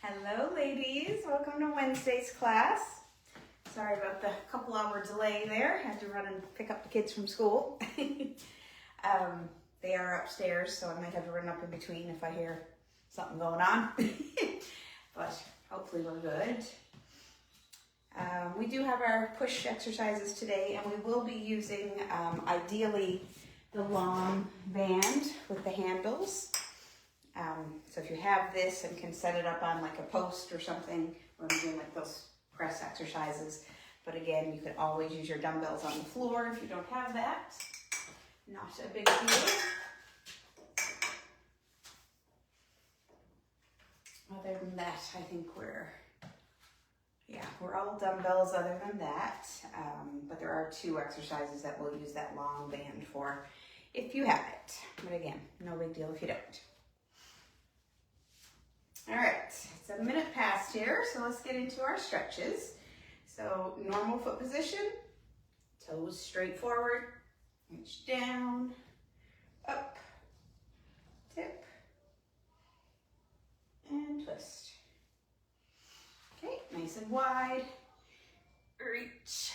Hello ladies, welcome to Wednesday's class. Sorry about the couple hour delay there. Had to run and pick up the kids from school. They are upstairs, so I might have to run up in between if I hear something going on. But hopefully we're good. We do have our push exercises today, and we will be using ideally the long band with the handles. So if you have this and can set it up on like a post or something, we're doing like those press exercises. But again, you can always use your dumbbells on the floor if you don't have that. Not a big deal. Other than that, I think we're all dumbbells other than that. But there are two exercises that we'll use that long band for if you have it. But again, no big deal if you don't. All right, it's a minute past here, so let's get into our stretches. So normal foot position, toes straight forward, reach down, up, tip, and twist. Okay, nice and wide, reach.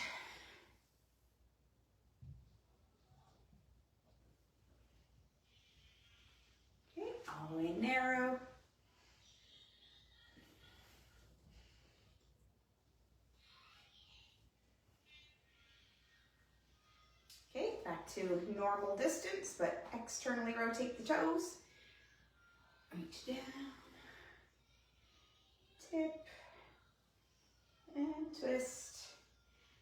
Okay, all the way narrow. Okay, back to normal distance, but externally rotate the toes. Reach down, tip, and twist.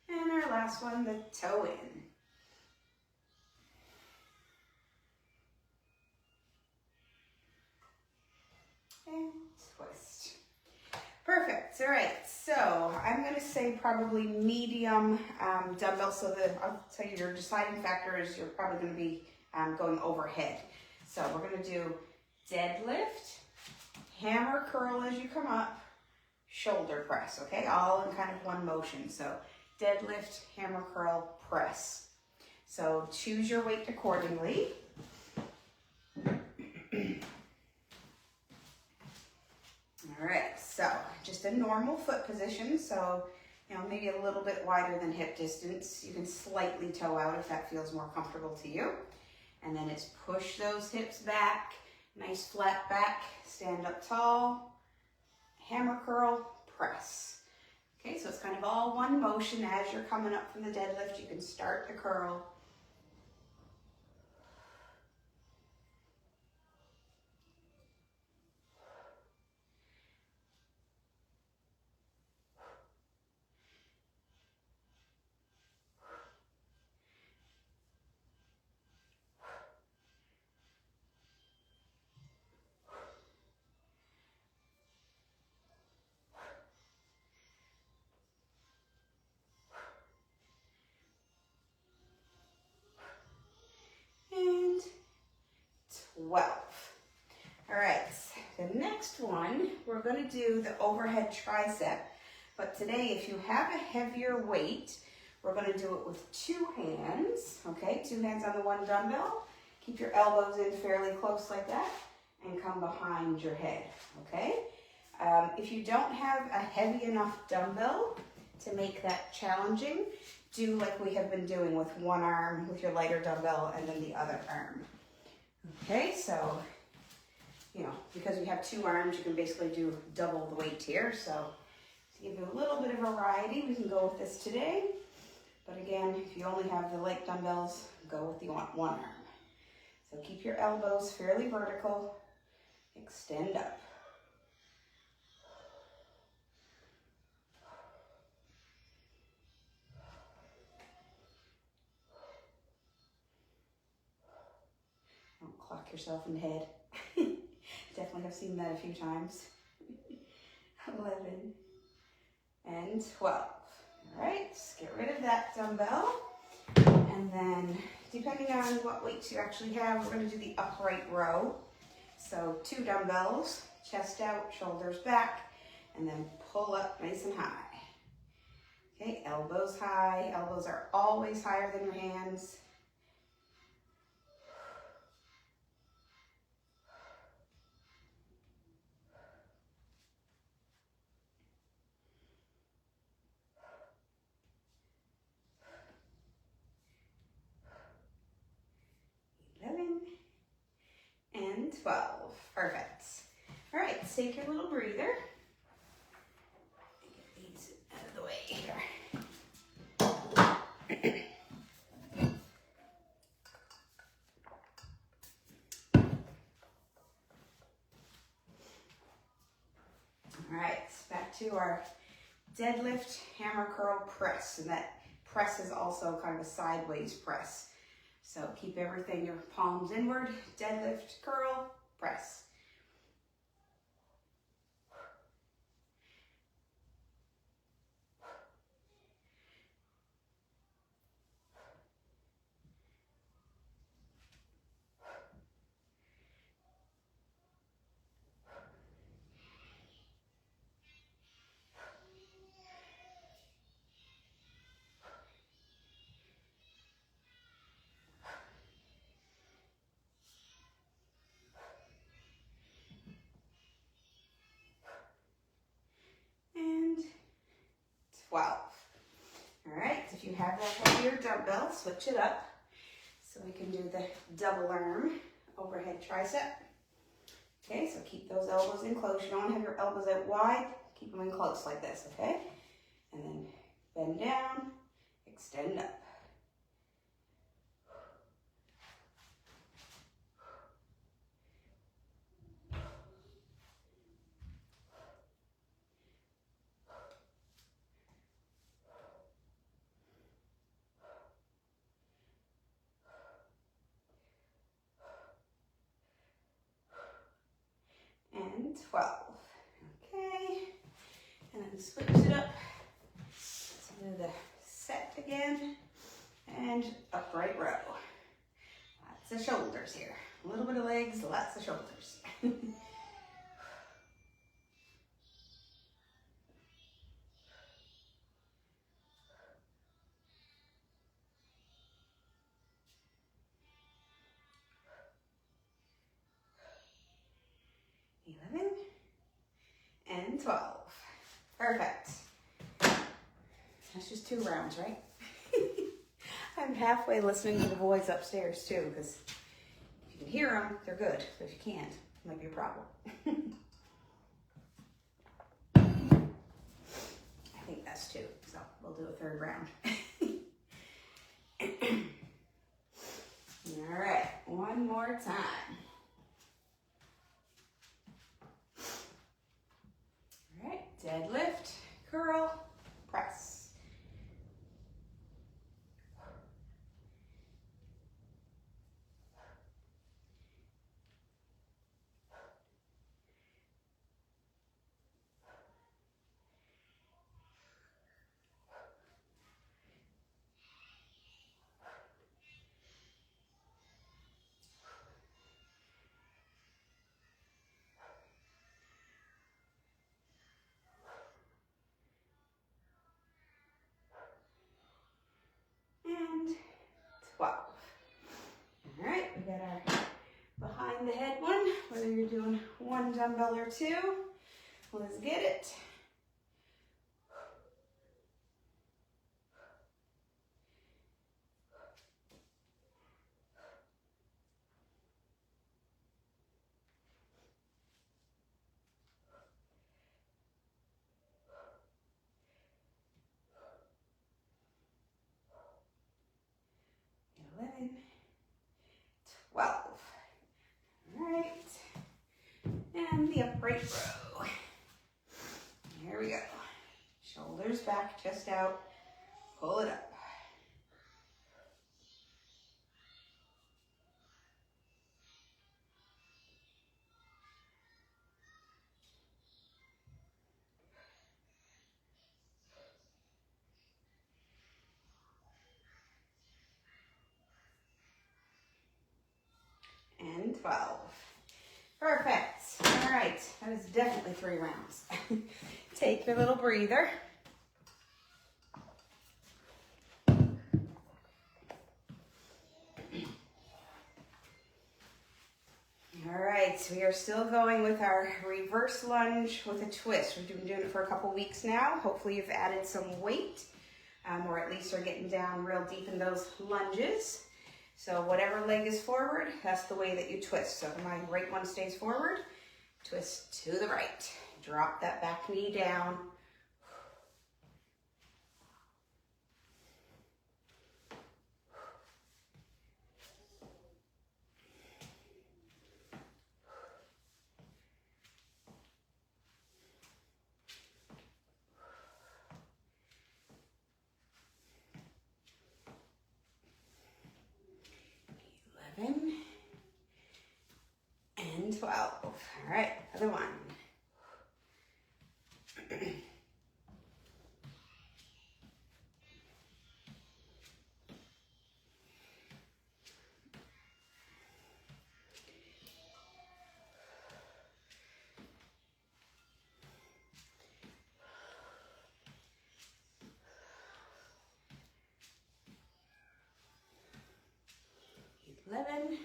And our last one, the toe in. And twist. Perfect. All right, so I'm going to say probably medium dumbbell, so that I'll tell you your deciding factor is you're probably going to be going overhead. So we're going to do deadlift, hammer curl as you come up, shoulder press, okay? All in kind of one motion. So deadlift, hammer curl, press. So choose your weight accordingly. All right, so just a normal foot position. So, maybe a little bit wider than hip distance. You can slightly toe out if that feels more comfortable to you. And then it's push those hips back, nice flat back, stand up tall, hammer curl, press. Okay, so it's kind of all one motion as you're coming up from the deadlift. You can start the curl. And 12. All right, the next one, we're going to do the overhead tricep. But today, if you have a heavier weight, we're going to do it with two hands, okay? Two hands on the one dumbbell. Keep your elbows in fairly close like that and come behind your head, okay? If you don't have a heavy enough dumbbell to make that challenging, do like we have been doing with one arm with your lighter dumbbell and then the other arm. Okay, so, because we have two arms, you can basically do double the weight here. So to give you a little bit of variety, we can go with this today. But again, if you only have the light dumbbells, go with the one arm. So keep your elbows fairly vertical, extend up. Don't clock yourself in the head. Definitely have seen that a few times. 11 and 12. All right, just get rid of that dumbbell. And then depending on what weights you actually have, we're going to do the upright row. So two dumbbells, chest out, shoulders back, and then pull up nice and high. Okay, elbows high. Elbows are always higher than your hands. 12. Perfect. All right, take your little breather. Get these out of the way here. All right, back to our deadlift hammer curl press. And that press is also kind of a sideways press. So keep everything, your palms inward, deadlift, curl, press. And 12. All right, if you have that heavier dumbbell, switch it up. So we can do the double arm overhead tricep. Okay, so keep those elbows in close. You don't want to have your elbows out wide. Keep them in close like this, okay? And then bend down, extend up. And 12. Okay, and then switch it up to the set again and upright row. Lots of shoulders here. A little bit of legs, lots of shoulders. 11 and 12. Perfect. That's just 2 rounds, right? I'm halfway listening to the boys upstairs too, because if you can hear them, they're good. But if you can't, it might be a problem. I think that's 2, so we'll do a 3rd round. All right, one more time. All right, deadlift, curl, press. And 12. All right, we got our behind the head one, whether you're doing 1 dumbbell or 2, let's get it. And 12. All right, and the upright row. Here we go. Shoulders back, chest out, pull it up. And 12. Perfect. All right, that is definitely 3 rounds. Take your little breather. All right, we are still going with our reverse lunge with a twist. We've been doing it for a couple weeks now. Hopefully you've added some weight, or at least are getting down real deep in those lunges. So whatever leg is forward, that's the way that you twist. So if my right one stays forward, twist to the right. Drop that back knee down. And 12. All right, other one. 11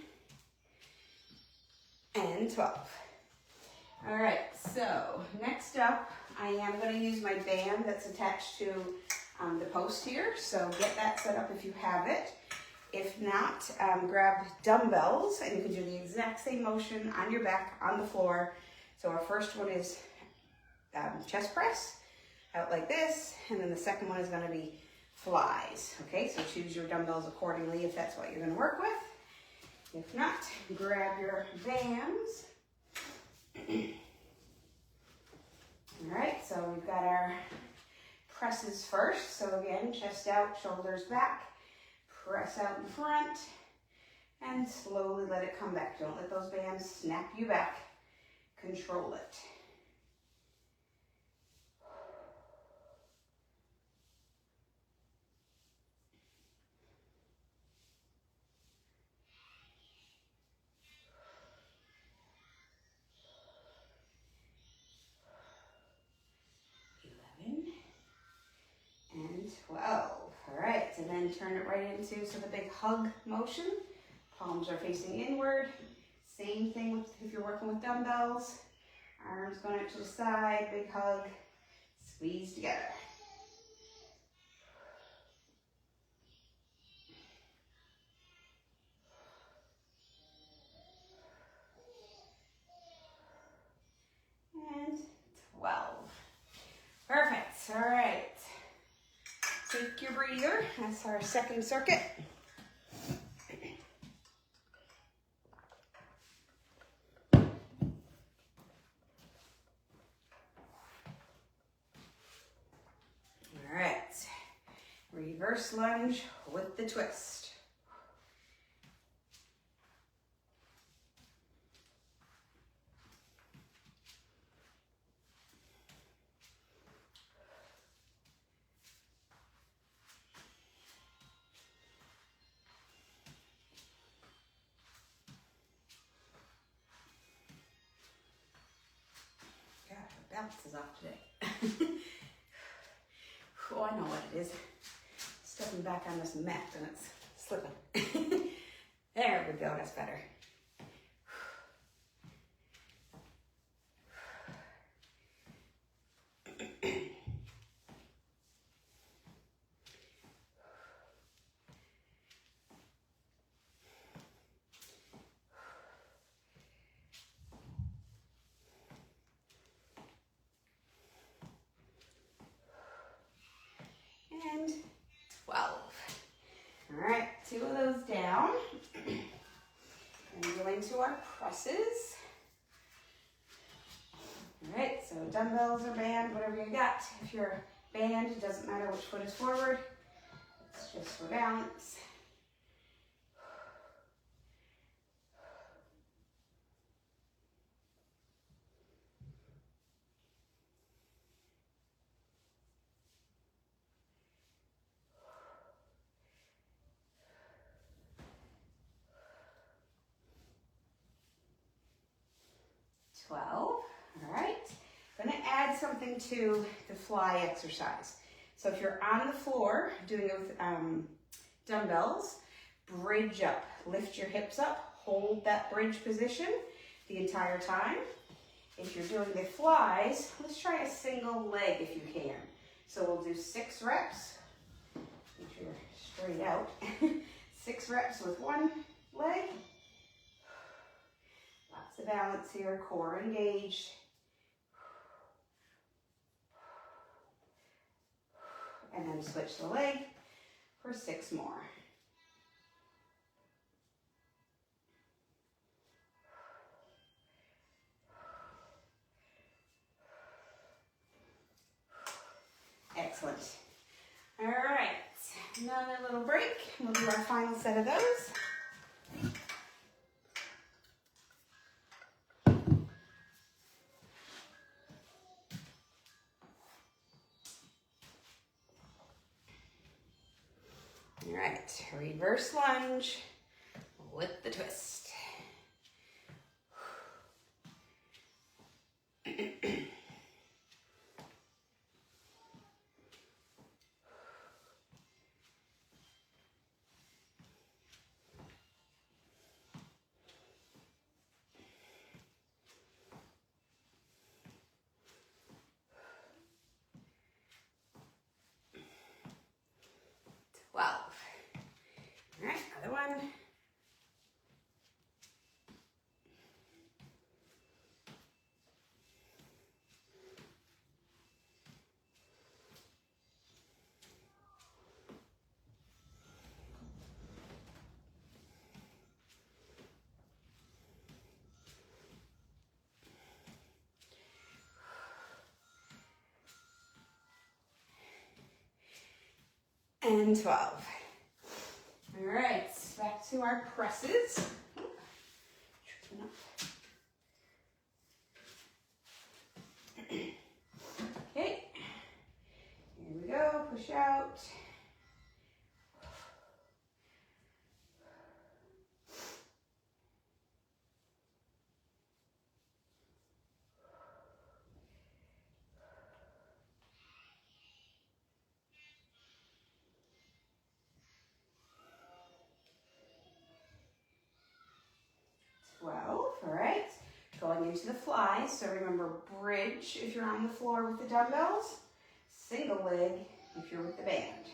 and 12. All right, so next up, I am going to use my band that's attached to the post here. So get that set up if you have it. If not, grab dumbbells and you can do the exact same motion on your back on the floor. So our first one is chest press, out like this, and then the second one is going to be flies. Okay, so choose your dumbbells accordingly if that's what you're going to work with. If not, grab your bands. All right, so we've got our presses first. So again, chest out, shoulders back, press out in front, and slowly let it come back. Don't let those bands snap you back. Control it. And 12. All right, so then turn it right into the big hug motion. Palms are facing inward. Same thing if you're working with dumbbells. Arms going out to the side, big hug, squeeze together. And 12. Perfect, all right. Take your breather, that's our second circuit. All right, reverse lunge with the twist. Balance is off today. Oh, I know what it is. Stepping back on this mat and it's slipping. There we go, that's better. And 12. All right, 2 of those down. And go into our presses. All right, so dumbbells or band, whatever you got. If you're band, it doesn't matter which foot is forward. It's just for balance. All right. I'm going to add something to the fly exercise. So if you're on the floor doing it with dumbbells, bridge up, lift your hips up, hold that bridge position the entire time. If you're doing the flies, let's try a single leg if you can. So we'll do 6 reps. Make sure you're straight out. 6 reps with one leg. Lots of balance here, core engaged. And then switch the leg for 6 more. Excellent. All right, another little break. We'll do our final set of those. All right, reverse lunge with the twist. 12. All right, other one. And 12. All right, back to our presses. Okay, here we go, push out. All right, going into the fly. So remember, bridge if you're on the floor with the dumbbells, single leg if you're with the band.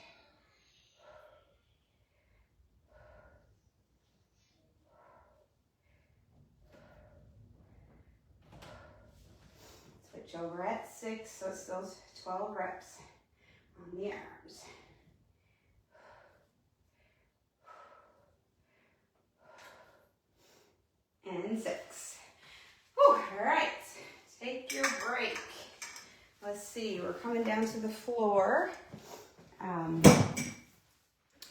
Switch over at 6, so it's those 12 reps on the arms. And 6. Whew, all right, take your break. Let's see, we're coming down to the floor.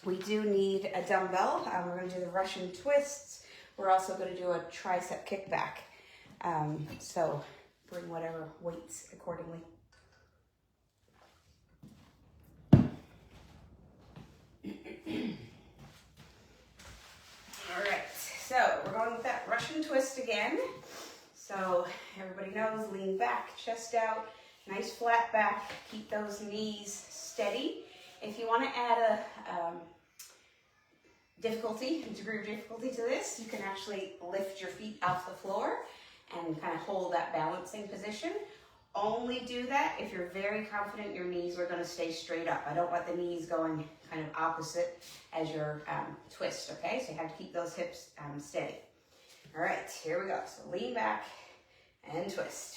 We do need a dumbbell. We're going to do the Russian twists. We're also going to do a tricep kickback. So bring whatever weights accordingly. All right, so we're going with that Russian twist again. So everybody knows, lean back, chest out, nice flat back. Keep those knees steady. If you want to add a degree of difficulty to this, you can actually lift your feet off the floor and kind of hold that balancing position. Only do that if you're very confident your knees are going to stay straight up. I don't want the knees going kind of opposite as your twist, okay? So you have to keep those hips steady. All right, here we go. So lean back and twist.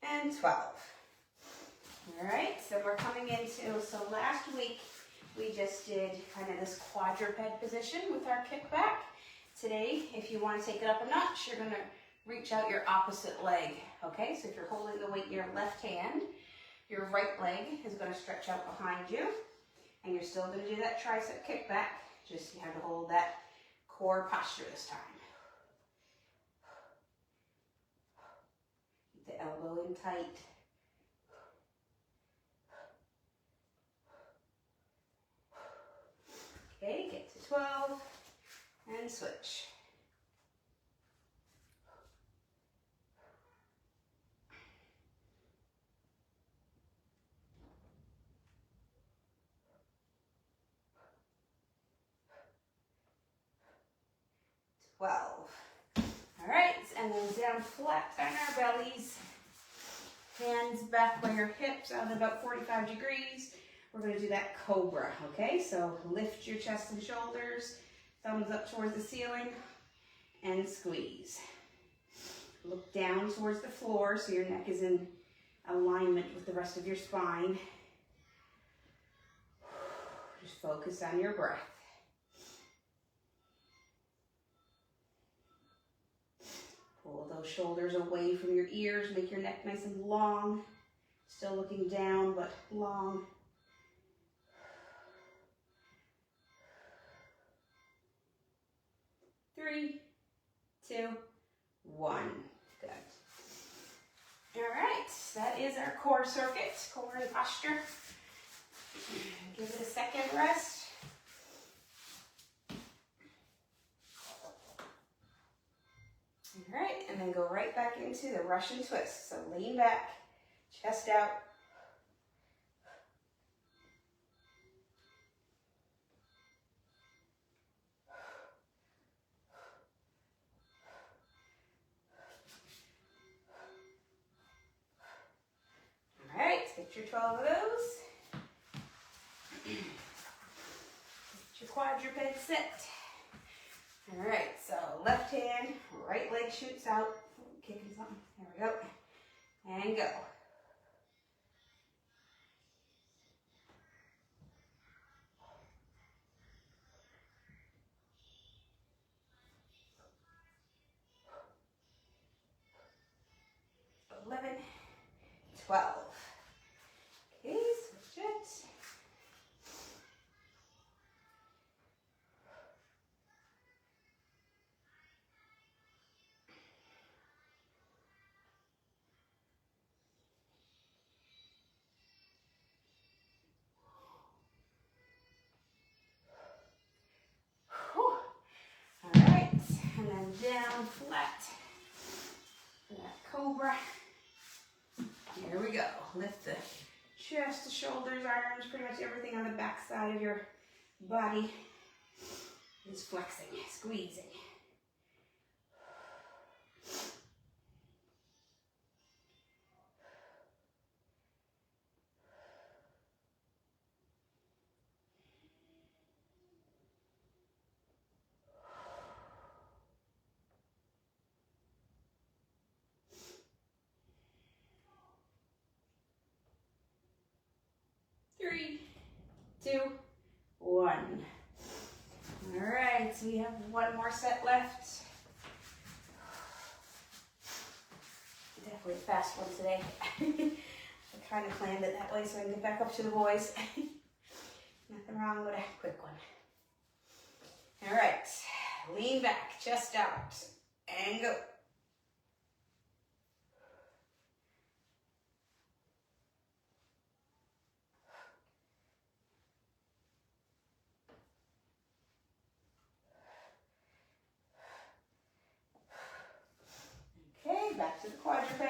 And 12. All right, so we're coming into, so last week we just did kind of this quadruped position with our kickback. Today, if you want to take it up a notch, you're going to reach out your opposite leg, okay? So if you're holding the weight in your left hand, your right leg is going to stretch out behind you, and you're still going to do that tricep kickback, just you have to hold that core posture this time. Keep the elbow in tight. Okay, get to 12 and switch. 12. All right, and then down flat on our bellies. Hands back by your hips out about 45 degrees. We're going to do that cobra, okay? So lift your chest and shoulders, thumbs up towards the ceiling, and squeeze. Look down towards the floor so your neck is in alignment with the rest of your spine. Just focus on your breath. Pull those shoulders away from your ears. Make your neck nice and long. Still looking down, but long. Three, two, one. Good. All right, that is our core circuit, core and posture. Give it a second rest. All right, and then go right back into the Russian twist. So lean back, chest out. All right, get your 12 of those. Get your quadruped set. All right, so left hand, right leg shoots out. Kicking something. There we go. And go. So 11, 12. Okay, switch it. All right, and then down flat for that cobra. Here we go. Lift the chest, the shoulders, arms, pretty much everything on the back side of your body is flexing, squeezing. Three, two, one. All right, so we have one more set left. Definitely a fast one today. I kind of planned it that way so I can get back up to the boys. Nothing wrong with a quick one. All right, lean back, chest out, and go. Okay, back to the quadruped.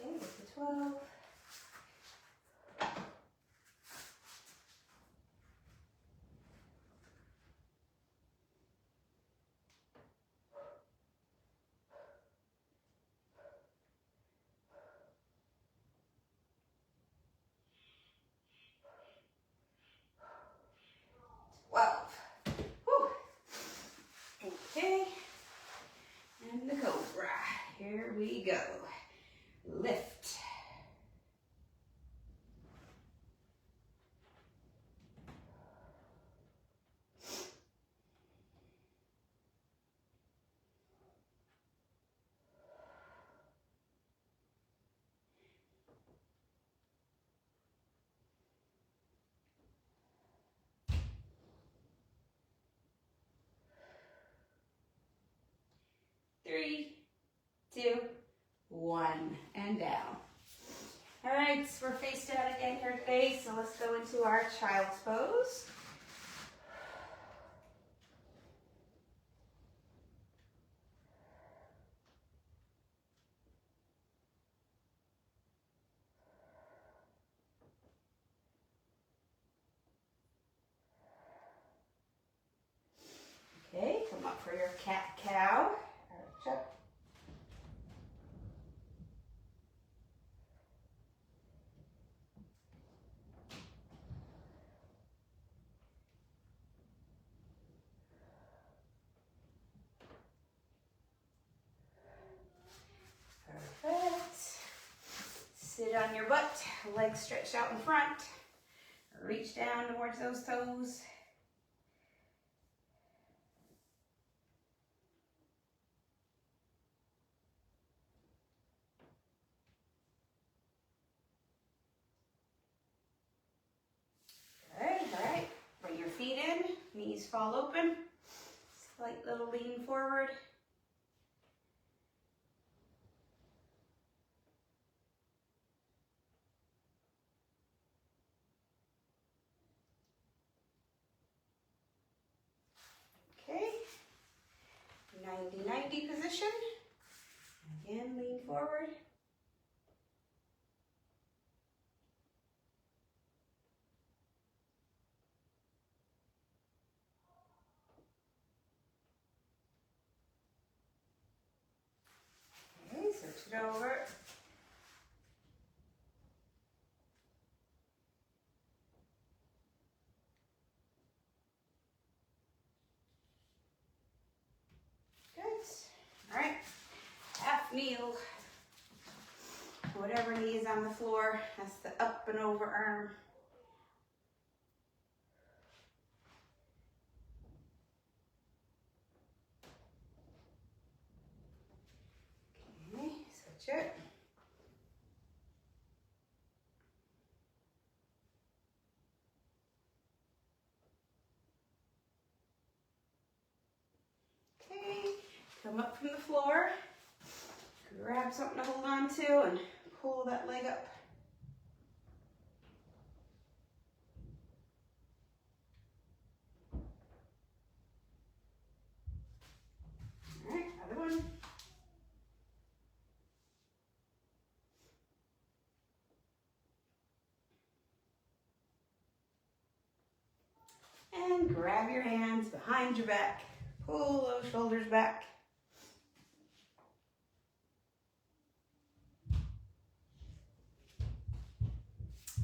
Okay, with the 12. Whew. Okay, and the cobra. Here we go. Lift. Three, two, one, and down. right, so we're face down again here today, so let's go into our child's pose. Okay, come up for your cat-cow. Arch up. Perfect. Sit on your butt, legs stretched out in front. Reach down towards those toes. Good, all right. Bring your feet in, knees fall open. Slight little lean forward. Okay, 90-90 position. Again, lean forward. Okay, switch it over. Good. All right, half kneel. Whatever knee is on the floor, that's the up and over arm. Okay, switch it. Okay, come up from the floor. Grab something to hold on to and pull that leg up. All right, other one. And grab your hands behind your back. Pull those shoulders back.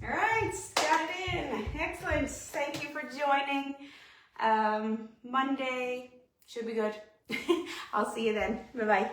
All right, got it in. Excellent. Thank you for joining. Monday should be good. I'll see you then. Bye-bye.